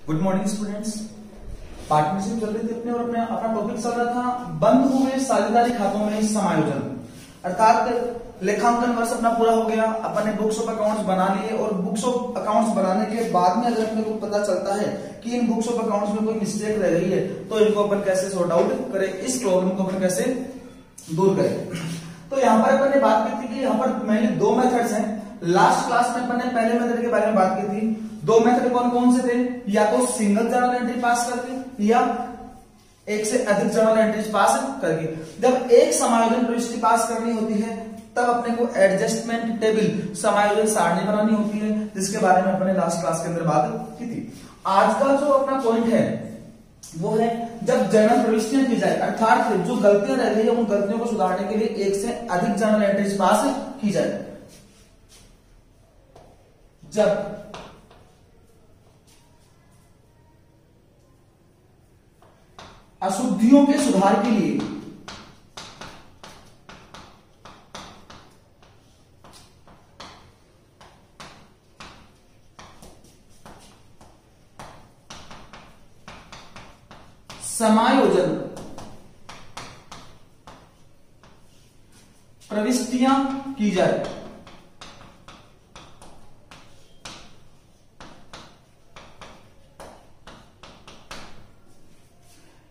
Good morning students. Partnership चल रही थी अपने और अपना टॉपिक चल रहा था बंद हुए साझेदारी खातों में समायोजन, अर्थात लेखांकन वर्ष अपना पूरा हो गया। अपन ने बुक्स ऑफ अकाउंट्स बना लिए और बुक्स ऑफ अकाउंट्स बनाने के बाद में अगर अपने को पता चलता है कि इन बुक्स ऑफ अकाउंट्स में कोई मिस्टेक रह गई है तो इनको अपन कैसे सॉर्ट आउट करें, इस प्रॉब्लम को अपन कैसे दूर करें। तो यहाँ पर अपन ने बात की थी कि यहाँ पर मेनली दो मेथड्स हैं। लास्ट क्लास में अपन ने पहले मेथड के बारे में बात की थी। दो मेथड कौन कौन से थे, या तो सिंगल जर्नल एंट्री पास करके या एक से अधिक जर्नल एंट्रीज पास करके। जब एक समायोजन प्रविष्टि पास करनी होती है तब अपने को एडजस्टमेंट टेबल समायोजन सारणी बनानी होती है, जिसके बारे में अपने लास्ट क्लास के अंदर बात की थी। आज का जो अपना पॉइंट है वो है जब जर्नल प्रविष्टियां की जाए, अर्थात जो गलतियां रह गई है उन गलतियों को सुधारने के लिए एक से अधिक जर्नल एंट्रीज पास की जाए। जब अशुद्धियों के सुधार के लिए समायोजन प्रविष्टियां की जाए,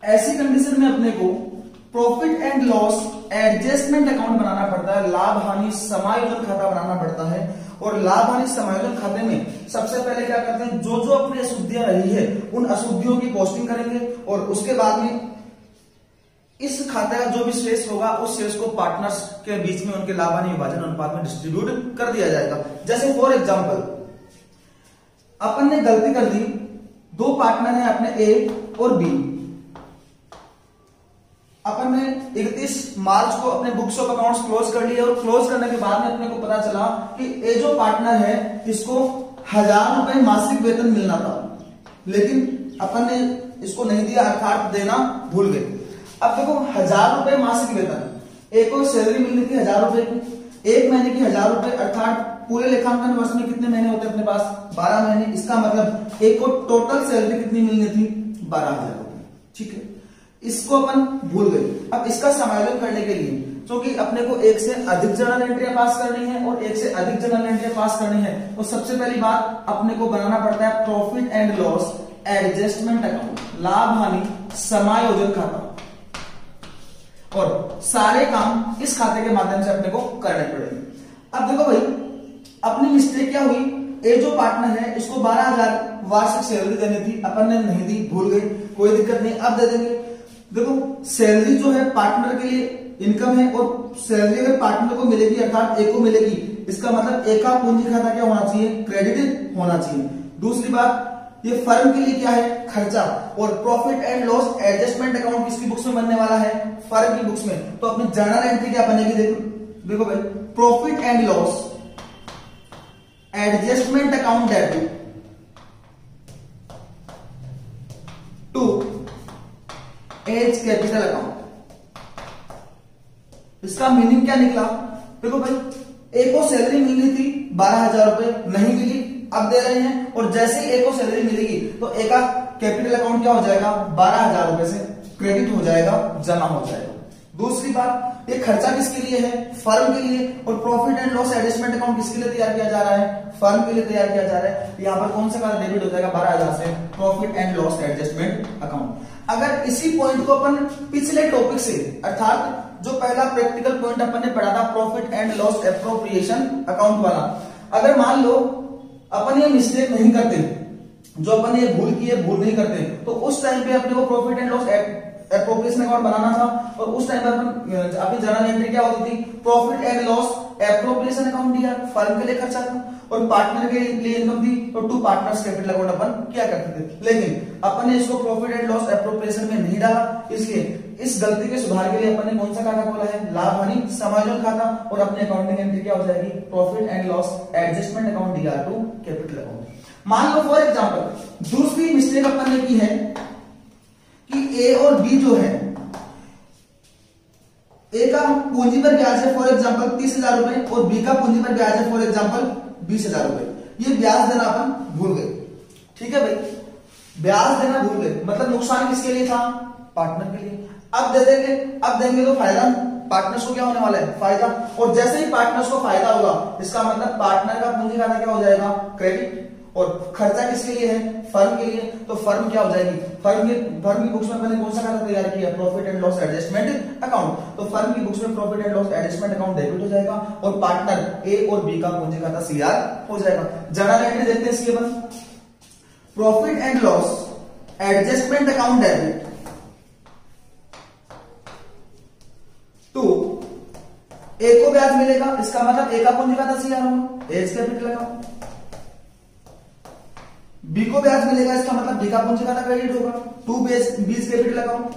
ऐसी कंडीशन में अपने को profit and loss adjustment account बनाना पड़ता है, लाभ हानि समायोजन खाता बनाना पड़ता है। और लाभ हानि समायोजन खाते में सबसे पहले क्या करते हैं, जो जो अपनी अशुद्धियां रही है उन अशुद्धियों की पोस्टिंग करेंगे और उसके बाद में इस खाते का जो भी शेष होगा उस शेष को पार्टनर्स के बीच में उनके लाभ हानि विभाजन अनुपात में डिस्ट्रीब्यूट कर दिया जाएगा। जैसे फॉर एग्जाम्पल अपन ने गलती कर दी, दो पार्टनर हैं अपने ए और बी। अपन ने 31 मार्च को अपने बुक्स ऑफ अकाउंट्स क्लोज कर लिए और क्लोज करने के बाद में अपने को पता चला कि ये जो पार्टनर है इसको 1000 रुपए मासिक वेतन मिलना था, लेकिन अपन ने इसको नहीं दिया, अर्थात देना भूल गए। अब देखो 1000 रुपए मासिक वेतन, एक को सैलरी मिलनी थी 1000 रुपए की, एक महीने की 1000 रुपए, अर्थात पूरे लेखांकन वर्ष में कितने महीने होते हैं अपने पास, 12 महीने। इसका मतलब एक को टोटल सैलरी कितनी मिलनी थी, 12,000 रुपए। ठीक है, इसको अपन भूल गए। अब इसका समायोजन करने के लिए क्योंकि अपने को एक से अधिक जर्नल एंट्रियां पास करनी है और एक से अधिक जर्नल एंट्रियां पास करनी है, तो सबसे पहली बात अपने को बनाना पड़ता है profit and loss adjustment account, लाभ हानि समायोजन खाता। और सारे काम इस खाते के माध्यम से अपने को करने पड़ेंगे। अब देखो भाई, अपनी मिस्टेक क्या हुई, ये जो पार्टनर है इसको 12,000 वार्षिक सैलरी देनी थी, अपन ने नहीं दी, भूल गए, कोई दिक्कत नहीं, अब दे देंगे। देखो सैलरी जो है पार्टनर के लिए इनकम है और सैलरी अगर पार्टनर को मिलेगी अर्थात एक को मिलेगी, इसका मतलब एक का पूंजी खाता क्या होना चाहिए, क्रेडिट होना चाहिए। दूसरी बात, ये फर्म के लिए क्या है, खर्चा। और profit and loss adjustment account किसकी बुक्स में बनने वाला है, फर्म की बुक्स में। तो अपनी जर्नल एंट्री क्या बनेगी, देखो भाई, profit and loss adjustment account debit to A's capital account. इसका मीनिंग क्या निकला, देखो भाई, एक को सैलरी मिलनी थी 12,000 रुपए, नहीं मिली, अब दे रहे हैं। और जैसे ही एक को सैलरी मिलेगी तो एक का कैपिटल अकाउंट क्या हो जाएगा, 12,000 रुपए से क्रेडिट हो जाएगा, जमा हो जाएगा। दूसरी बात, ये खर्चा किसके लिए है, फर्म के लिए। और profit and loss adjustment account किसके लिए तैयार किया जा रहा है, फर्म के लिए तैयार किया जा रहा है। यहाँ पर कौन सा खाता डेबिट हो जाएगा, 12,000 से profit and loss adjustment account. अगर इसी पॉइंट को अपन पिछले टॉपिक से, अर्थात जो पहला प्रैक्टिकल पॉइंट अपन ने पढ़ा था profit and loss appropriation account वाला, अगर मान लो अपन ये मिस्टेक नहीं करते, जो अपन ने ये भूल की है भूल नहीं करते, तो उस टाइम पे अपने को profit and loss appropriation account बनाना था। और उस टाइम पर अपनी जर्नल एंट्री क्या होती थी, profit and loss appropriation account दिया, फर्म के लिए खर्चा था और पार्टनर के लिए इनकम थी, और टू पार्टनर्स कैपिटल अकाउंट अपन क्या करते थे। लेकिन अपन ने इसको प्रॉफिट एंड लॉस एप्रोप्रिएशन में नहीं डाला, इसलिए इस गलती के सुधार के लिए अपन ने कौन सा खाता खोला है, लाभ हानि समायोजन खाता। और अपनी अकाउंटिंग एंट्री क्या हो जाएगी, profit and loss adjustment account DR to capital account. मान लो फॉर एग्जांपल दूसरी मिस्टेक अपन ने की है कि ए और बी जो है, ए का पूंजी पर ब्याज है फॉर एग्जांपल 30,000 रुपए और बी का पूंजी पर ब्याज है फॉर एग्जांपल 20,000 रुपए। ये ब्याज देना अपन भूल गए, ठीक है भाई। ब्याज देना भूल गए, मतलब नुकसान किसके लिए था? पार्टनर के लिए। अब दे देंगे, अब देंगे तो फायदा पार्टनर्स को क्या होने वाला है? फायदा। और जैसे ही पार्टनर्स को फायदा होगा, इसका मतलब पार्टनर का पूंजी खाता क्या हो जाएगा? क्रेडिट। और खर्चा किसके लिए है? फर्म के लिए। तो फर्म क्या हो जाएगी? फर्म की बुक्स में मैंने कौन सा खाता तैयार किया? Profit and loss adjustment account. तो फर्म की बुक्स में profit and loss adjustment account debit हो जाएगा और पार्टनर ए और बी का पूंजी खाता सीआर हो जाएगा। जर्नल एंट्री देखते हैं इसके बाद। Profit and loss adjustment account debit तो ए को ब्याज मिलेगा, इसका मतलब ए का पूंजी खाता सीआर होगा, एज कैपिटल अकाउंट। बी को ब्याज मिलेगा, इसका मतलब बी का पूंजी खाता क्रेडिट होगा, टू बीज कैपिटल अकाउंट।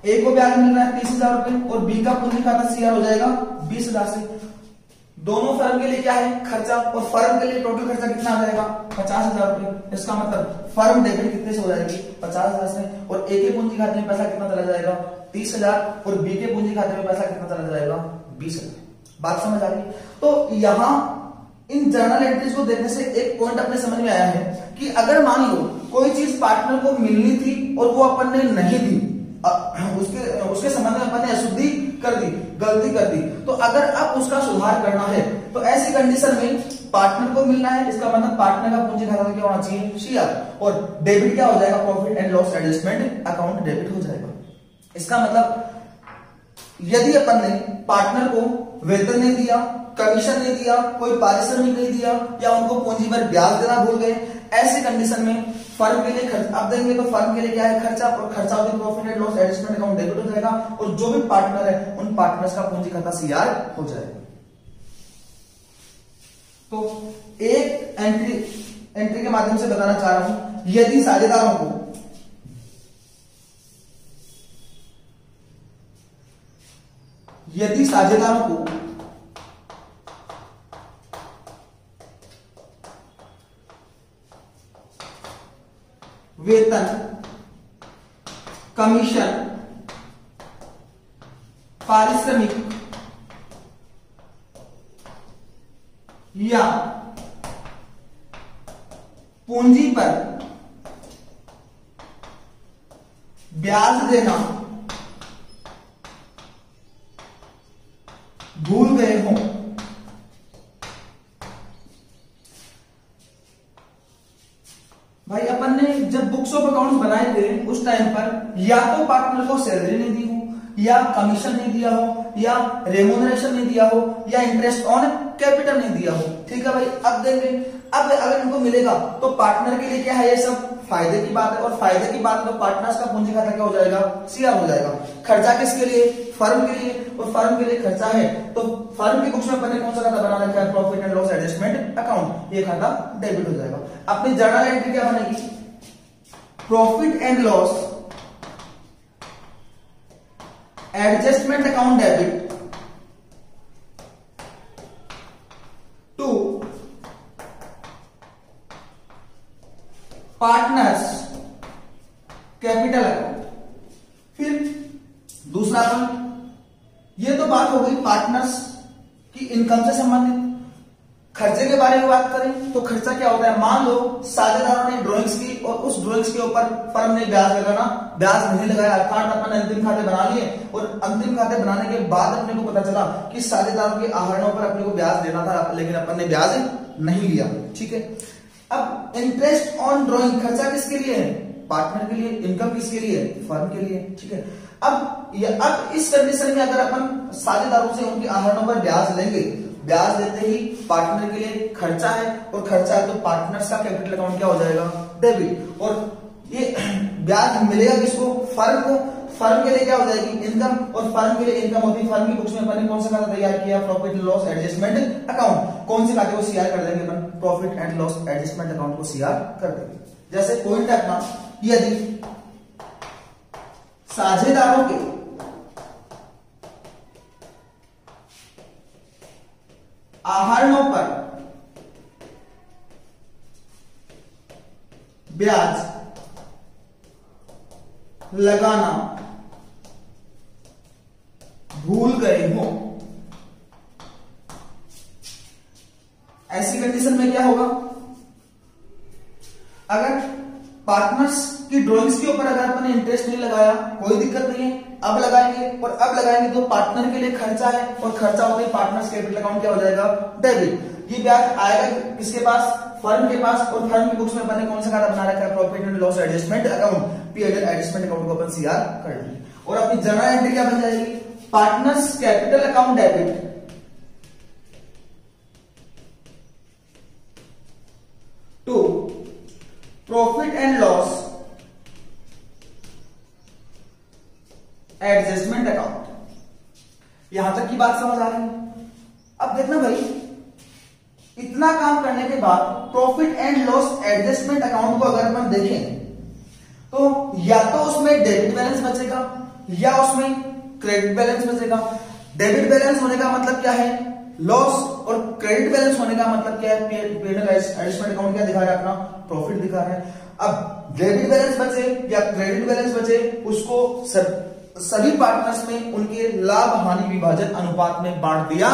ए को ब्याज मिल रहा है 30,000 रुपए और बी का पूंजी खाता सीआर हो जाएगा 20,000 से। दोनों फर्म के लिए क्या है? खर्चा। और फर्म के लिए टोटल खर्चा कितना आ जाएगा? 50,000 रुपए। इसका मतलब फर्म डेबिट कितने से हो जाएगी? 50,000 से। और ए के पूंजी खाते में पैसा कितना चला जाएगा? 30,000 और बी के पूंजी खाते में पैसा कितना चला जाएगा? 20,000। बात समझ आ रही? तो यहां इन जर्नल एंट्रीज को देखने से एक पॉइंट अपने समझ में आया है कि अगर मान लो कोई चीज पार्टनर को मिलनी थी और वो अपन ने नहीं दी, उसके संबंध में अपन ने अशुद्धि कर दी, गलती कर दी, तो अगर अब उसका सुधार करना है तो ऐसी कंडीशन में पार्टनर को मिलना है, इसका मतलब पार्टनर का पूंजी खाता क्या होना चाहिए? सीआर। और डेबिट क्या हो जाएगा? Profit and loss adjustment account debit हो जाएगा। इसका मतलब यदि अपन ने पार्टनर को वेतन नहीं दिया, कमीशन नहीं दिया, कोई पारिश्रमिक नहीं दिया या उनको पूंजी पर ब्याज देना भूल गए, ऐसी कंडीशन में फर्म के लिए खर्च अब देंगे तो फर्म के लिए क्या है? खर्चा। और खर्चा होगी profit and loss adjustment account debit हो जाएगा और जो भी पार्टनर है उन पार्टनर्स का पूंजी खाता सीआर हो जाएगा। तो एक एंट्री के माध्यम से बताना चाह रहा हूं, यदि साझेदारों को वेतन, कमीशन, पारिश्रमिक या पूंजी पर ब्याज देना भूल गए हों, भाई अपन ने जब बुक्स ऑफ अकाउंट्स बनाए थे उस टाइम पर या तो पार्टनर को सैलरी नहीं दी हो, या कमीशन नहीं दिया हो, या रेम्यूनरेशन नहीं दिया हो, या इंटरेस्ट ऑन कैपिटल नहीं दिया हो। ठीक है भाई, अब देंगे। अब अगर इनको मिलेगा तो पार्टनर के लिए क्या है? ये सब फायदे की बात है और फायदे की बात है तो पार्टनर्स का पूंजी खाता क्या हो जाएगा? सीआर हो जाएगा। खर्चा किसके लिए? फर्म के लिए। और फर्म के लिए खर्चा है तो फर्म की बुक्स में अपन ने कौन सा खाता बना रखा है? Profit and loss adjustment account. ये खाता डेबिट हो जाएगा। अपनी जर्नल एंट्री क्या बनेगी? Profit and loss adjustment account debit to partners capital account. फिर दूसरा पॉइंट, ये तो बात हो गई पार्टनर्स की इनकम से संबंधित। खर्चे के बारे में बात करें तो खर्चा क्या होता है? मान लो साझेदारों ने ड्राइंग्स की और उस ड्राइंग्स के ऊपर फर्म ने ब्याज नहीं लगाया, अर्थात अपन ने अंतिम खाते बना लिए और अंतिम खाते बनाने के बाद अपने को पता चला कि साझेदारों के आहरणों पर अपने को ब्याज देना था, लेकिन अपन ने ब्याज नहीं लिया। ठीक है, अब इंटरेस्ट ऑन ड्राइंग खर्चा किसके लिए है? पार्टनर के लिए। इनकम किसके लिए? फर्म के लिए। ठीक है, अब इस कंडीशन में अगर अपन साझेदारों से उनके आहरणों पर ब्याज लेंगे, ब्याज देते ही पार्टनर के लिए खर्चा है और खर्चा है तो पार्टनर्स का कैपिटल अकाउंट क्या हो जाएगा? डेबिट। और ये ब्याज मिलेगा किसको? फर्म को। फर्म के लिए क्या हो जाएगी? इनकम। और फर्म के लिए इनकम होगी। फर्म की बुक्स में अपन ने कौन सा खाता तैयार किया? Profit and loss adjustment account. कौन से खाते को सीआर कर देंगे अपन? Profit and loss adjustment account को सीआर कर देंगे। जैसे पॉइंट है अपना, यदि साझेदारों के आहरणों पर ब्याज लगाना भूल गए हो, ऐसी कंडीशन में क्या होगा, अगर पार्टनर्स की ड्रॉइंग्स के ऊपर अगर अपन ने इंटरेस्ट नहीं लगाया कोई दिक्कत नहीं है, अब लगाएंगे और अब लगाएंगे तो पार्टनर के लिए खर्चा है और खर्चा होते ही पार्टनर्स कैपिटल अकाउंट क्या हो जाएगा, डेबिट। ये ब्याज आएगा किसके पास, फर्म के पास, और फर्म की बुक्स में अपन ने कौन सा खाता बना रखा है, profit and loss adjustment account, P&L adjustment account को अपन सीआर कर लेंगे। और अपनी जर्नल एंट्री क्या बन जाएगी, partners capital account debit to profit and loss adjustment account. यहां तक की बात समझ आ रही है। अब देखना भाई, इतना काम करने के बाद profit and loss adjustment account को अगर अपन देखें तो या तो उसमें डेबिट बैलेंस बचेगा या उसमें क्रेडिट बैलेंस बचेगा। डेबिट बैलेंस होने का मतलब क्या है, लॉस, और क्रेडिट बैलेंस होने का मतलब क्या है, P&L एडजस्टमेंट अकाउंट क्या दिखा रहा है, अपना प्रॉफिट दिखा रहा है। अब डेबिट बैलेंस बचे या क्रेडिट बैलेंस बचे, उसको सभी पार्टनर्स में उनके लाभ हानि विभाजन अनुपात में बांट दिया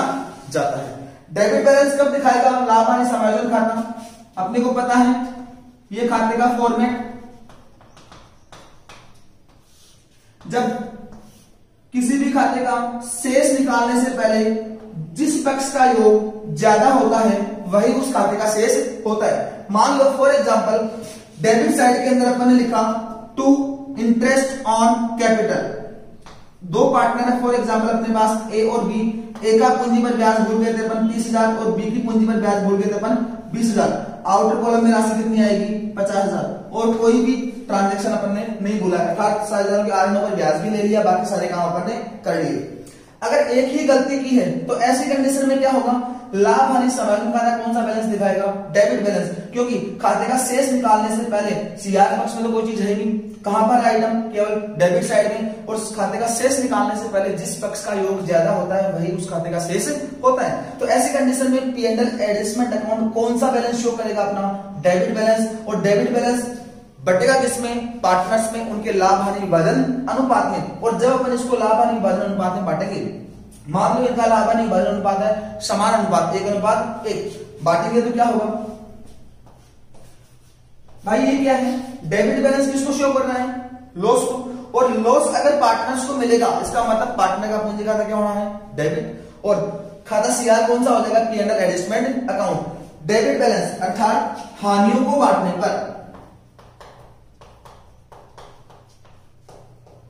जाता है। डेबिट बैलेंस कब दिखाएगा, लाभ हानि समायोजन खाता, अपने को पता है ये खाते का फॉर्मेट, जब किसी भी खाते का शेष निकालने से पहले जिस पक्ष का योग ज्यादा होता है वही उस खाते का शेष होता है। मान लो फॉर एग्जांपल डेबिट साइड के अंदर अपन ने लिखा टू इंटरेस्ट ऑन कैपिटल, दो पार्टनर है फॉर एग्जांपल अपने पास ए और बी, ए का पूंजी पर ब्याज भूल गए थे अपन 30,000 और बी की पूंजी पर ब्याज भूल गए थे अपन 20,000। आउटर कॉलम में राशि कितनी आएगी, 50,000, और कोई भी ट्रांजैक्शन अपन ने नहीं भूला, अर्थात 60,000 के आर पर ब्याज भी ले लिया, बाकी सारे काम अपन ने कर लिए। अगर एक ही गलती की है तो ऐसी कंडीशन में क्या होगा, लाभ हानि समायोजन खाता कौन सा बैलेंस दिखाएगा, डेबिट बैलेंस, क्योंकि खाते का शेष निकालने से पहले सीआर पक्ष में तो कोई चीज है नहीं, कहां पर आइटम, केवल डेबिट साइड में, और खाते का शेष निकालने से पहले जिस पक्ष का योग ज्यादा होता है वही उस खाते का शेष होता है। तो ऐसी कंडीशन में P&L एडजस्टमेंट अकाउंट कौन सा बैलेंस शो करेगा, अपना डेबिट बैलेंस, और डेबिट बैलेंस बटेगा किसमें, पार्टनर्स में, उनके लाभ हानि विभाजन अनुपात में। और जब अपन इसको लाभ हानि विभाजन अनुपात में बांटेंगे, मान लो इनका लाभ हानि विभाजन अनुपात है समान अनुपात 1:1, बांटेंगे तो क्या होगा भाई, ये क्या है, डेबिट बैलेंस किसको शो करना है, लॉस को, और लॉस अगर पार्टनर्स को मिलेगा इसका मतलब पार्टनर का पूंजी खाता क्या होना है, डेबिट, और खाता सीआर कौन सा हो जाएगा, P&L adjustment account. Debit balance अर्थात हानियों को बांटने पर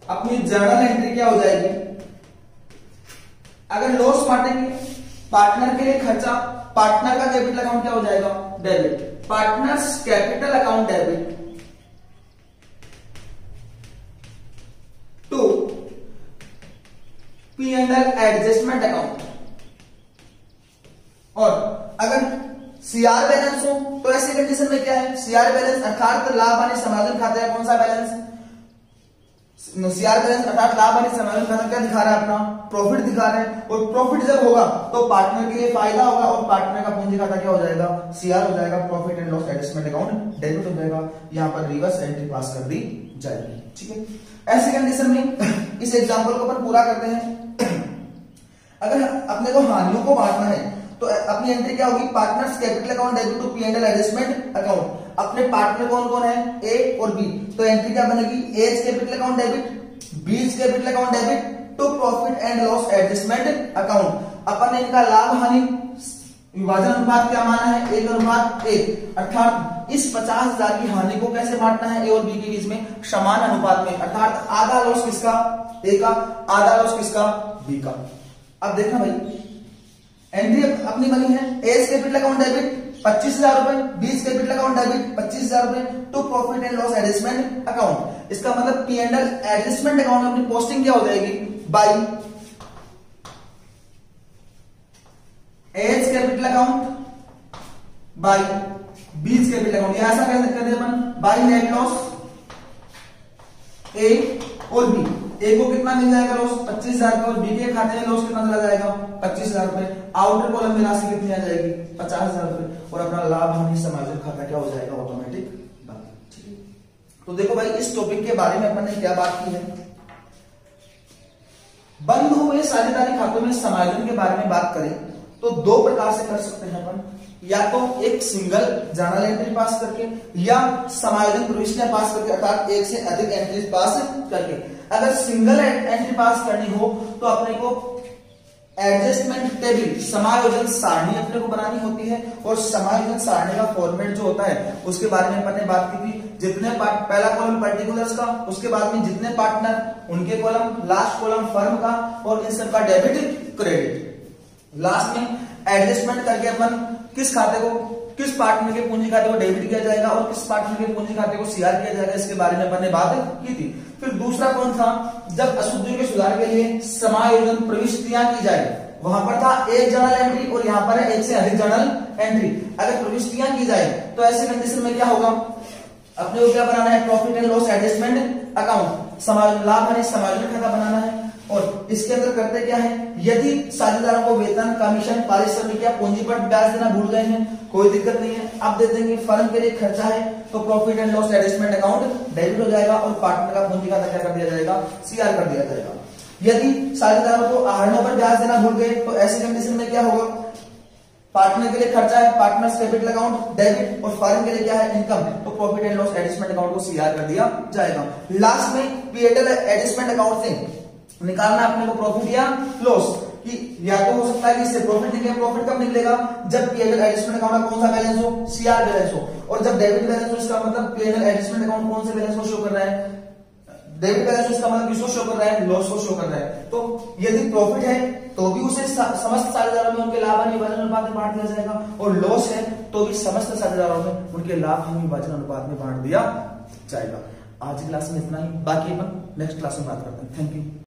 अपनी जर्नल एंट्री क्या हो जाएगी, अगर लॉस बांटेंगे पार्टनर के लिए खर्चा, पार्टनर का कैपिटल अकाउंट क्या हो जाएगा, debit, partners capital account debit to P&L adjustment account. और अगर सीआर बैलेंस हो तो ऐसी कंडीशन में क्या है, सीआर बैलेंस अर्थात लाभ हानि समायोजन खाते का कौन सा बैलेंस, सीआर बैलेंस अर्थात लाभ हानि समायोजन खाता क्या दिखा रहा है, अपना प्रॉफिट दिखा रहा है, और प्रॉफिट जब होगा तो पार्टनर के लिए फायदा होगा और पार्टनर का पूंजी खाता क्या हो जाएगा, सीआर हो जाएगा, profit and loss adjustment account debit हो जाएगा। यहां पर रिवर्स एंट्री पास कर दी जाएगी, ठीक है। ऐसी कंडीशन में इस एग्जांपल को अपन पूरा करते हैं। अगर अपने को हानियों को बांटना है तो अपनी एंट्री क्या होगी, partners capital account debit to P&L adjustment account. अपने पार्टनर कौन कौन है, ए और बी, तो एंट्री क्या बनेगी, A's capital account debit, B's capital account debit to profit and loss adjustment account. अपन ने इनका लाभ हानि विभाजन अनुपात क्या माना है, 1:1, अर्थात इस 50,000 की हानि को कैसे बांटना है, ए और बी के बीच में समान अनुपात में, अर्थात आधा लॉस किसका, ए का, आधा लॉस किसका, बी का। अब देखना भाई एंट्री अपनी बनी है, एज कैपिटल अकाउंट डेबिट 25,000 रुपए, बीज कैपिटल अकाउंट डेबिट 25,000 रुपए to profit and loss adjustment account. इसका मतलब P&L एडजस्टमेंट अकाउंट में अपनी पोस्टिंग क्या हो जाएगी, by A's capital account by B's capital account. ऐसा कह सकते हैं अपन, बाई नेट लॉस ए और बी, ए को कितना मिल जाएगा लॉस 25,000 का, और बी के खाते में लॉस कितना चला जाएगा 25,000 रुपए, आउटर कॉलम में राशि कितनी आ जाएगी 50,000 रुपए, और अपना लाभ हानि समायोजन खाता क्या हो जाएगा, ऑटोमेटिक बंद, ठीक है। तो देखो भाई इस टॉपिक के बारे में अपन ने क्या बात की है, बंद हुए साझेदारी खातों में समायोजन के बारे में बात करें तो दो प्रकार से कर सकते हैं अपन। या तो एक सिंगल जर्नल एंट्री पास करके या समायोजन प्रविष्टियां पास करके, अर्थात एक से अधिक एंट्री पास करके। अगर सिंगल एंट्री पास करनी हो तो अपने को एडजस्टमेंट टेबल समायोजन सारणी अपने को बनानी होती है, और समायोजन सारणी का फॉर्मेट जो होता है उसके बारे में अपन ने बात की थी। जितने पहला कॉलम पर्टिकुलर्स का, उसके बाद में जितने पार्टनर उनके कॉलम, लास्ट कॉलम फर्म का, और इन सबका डेबिट क्रेडिट। लास्ट में एडजस्टमेंट करके अपन किस खाते को, किस पार्टनर के पूंजी खाते को डेबिट किया जाएगा और किस पार्टनर के पूंजी खाते को सीआर किया जाएगा, इसके बारे में अपन ने बात की थी। फिर दूसरा कौन था, जब अशुद्धियों के सुधार के लिए समायोजन प्रविष्टियां की जाए, वहां पर था एक जर्नल एंट्री और यहां पर है एक से अधिक जर्नल एंट्री। अगर प्रविष्टियां की जाए तो ऐसे कंडीशन में क्या होगा, अपने को क्या बनाना है, profit and loss adjustment account, समायोजन लाभ हानि समायोजन खाता बनाना है। और इसके अंदर करते क्या है, यदि साझेदारों को वेतन, कमीशन, पारिश्रमिक या पूंजी पर ब्याज देना भूल गए हैं, कोई दिक्कत नहीं है, अब दे देंगे। फर्म के लिए खर्चा है तो profit and loss adjustment account debit हो जाएगा और पार्टनर का पूंजी खाता क्या कर दिया जाएगा, सीआर कर दिया जाएगा। यदि साझेदारों को आहरणों पर ब्याज देना भूल गए तो ऐसी कंडीशन में क्या होगा, पार्टनर के लिए खर्चा है, पार्टनर्स कैपिटल अकाउंट डेबिट, और फर्म के लिए क्या है, इनकम, तो profit and loss adjustment account को सीआर कर दिया जाएगा। लास्ट में पीएल एडजस्टमेंट अकाउंट से निकालना अपने को प्रॉफिट या लॉस, कि या तो हो सकता है कि इससे प्रॉफिट निकले। प्रॉफिट कब निकलेगा, जब पीएल एडजस्टमेंट अकाउंट का कौन सा बैलेंस हो, सीआर बैलेंस हो, और जब डेबिट बैलेंस हो इसका मतलब पीएल एडजस्टमेंट अकाउंट कौन से बैलेंस को शो कर रहा है, डेबिट बैलेंस इसका मतलब किसको शो कर रहा है, लॉस को शो कर रहा है। तो यदि प्रॉफिट है तो भी उसे समस्त साझेदारों में उनके लाभ हानि विभाजन अनुपात में बांट दिया जाएगा, और लॉस है तो भी समस्त साझेदारों में उनके लाभ हानि विभाजन अनुपात में बांट दिया जाएगा। आज की क्लास में इतना ही, बाकी अपन नेक्स्ट क्लास में बात करते हैं। Thank you.